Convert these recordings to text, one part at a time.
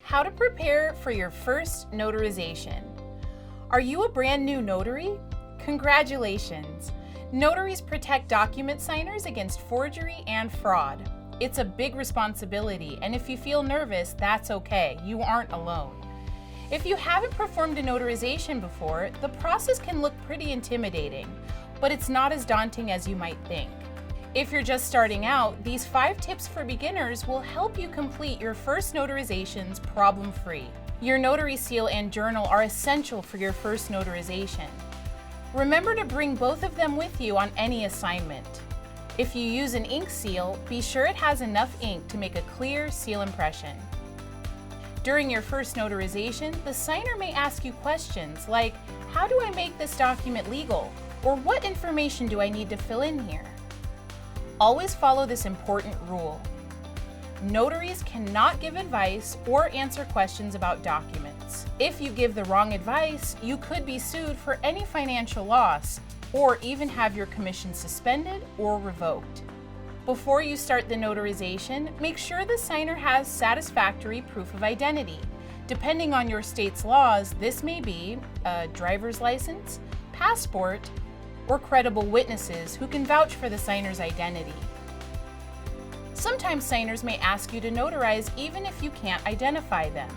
How to prepare for your first notarization. Are you a brand new notary? Congratulations! Notaries protect document signers against forgery and fraud. It's a big responsibility, and if you feel nervous, that's okay. You aren't alone. If you haven't performed a notarization before, the process can look pretty intimidating, but it's not as daunting as you might think. If you're just starting out, these 5 tips for beginners will help you complete your first notarizations problem-free. Your notary seal and journal are essential for your first notarization. Remember to bring both of them with you on any assignment. If you use an ink seal, be sure it has enough ink to make a clear seal impression. During your first notarization, the signer may ask you questions like, how do I make this document legal? Or what information do I need to fill in here? Always follow this important rule. Notaries cannot give advice or answer questions about documents. If you give the wrong advice, you could be sued for any financial loss or even have your commission suspended or revoked. Before you start the notarization, make sure the signer has satisfactory proof of identity. Depending on your state's laws, this may be a driver's license, passport, or credible witnesses who can vouch for the signer's identity. Sometimes signers may ask you to notarize even if you can't identify them.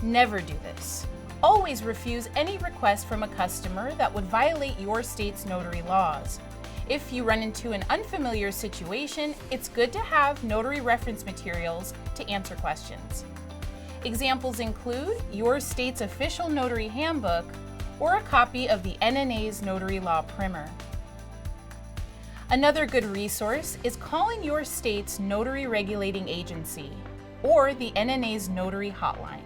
Never do this. Always refuse any request from a customer that would violate your state's notary laws. If you run into an unfamiliar situation, it's good to have notary reference materials to answer questions. Examples include your state's official notary handbook or a copy of the NNA's Notary Law Primer. Another good resource is calling your state's notary regulating agency or the NNA's Notary Hotline.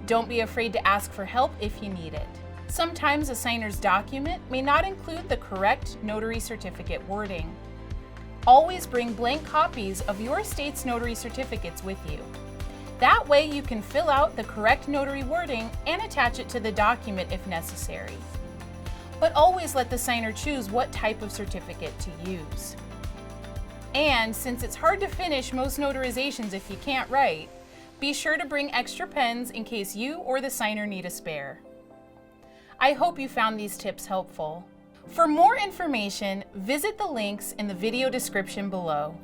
Don't be afraid to ask for help if you need it. Sometimes a signer's document may not include the correct notary certificate wording. Always bring blank copies of your state's notary certificates with you. That way you can fill out the correct notary wording and attach it to the document if necessary. But always let the signer choose what type of certificate to use. And since it's hard to finish most notarizations if you can't write, be sure to bring extra pens in case you or the signer need a spare. I hope you found these tips helpful. For more information, visit the links in the video description below.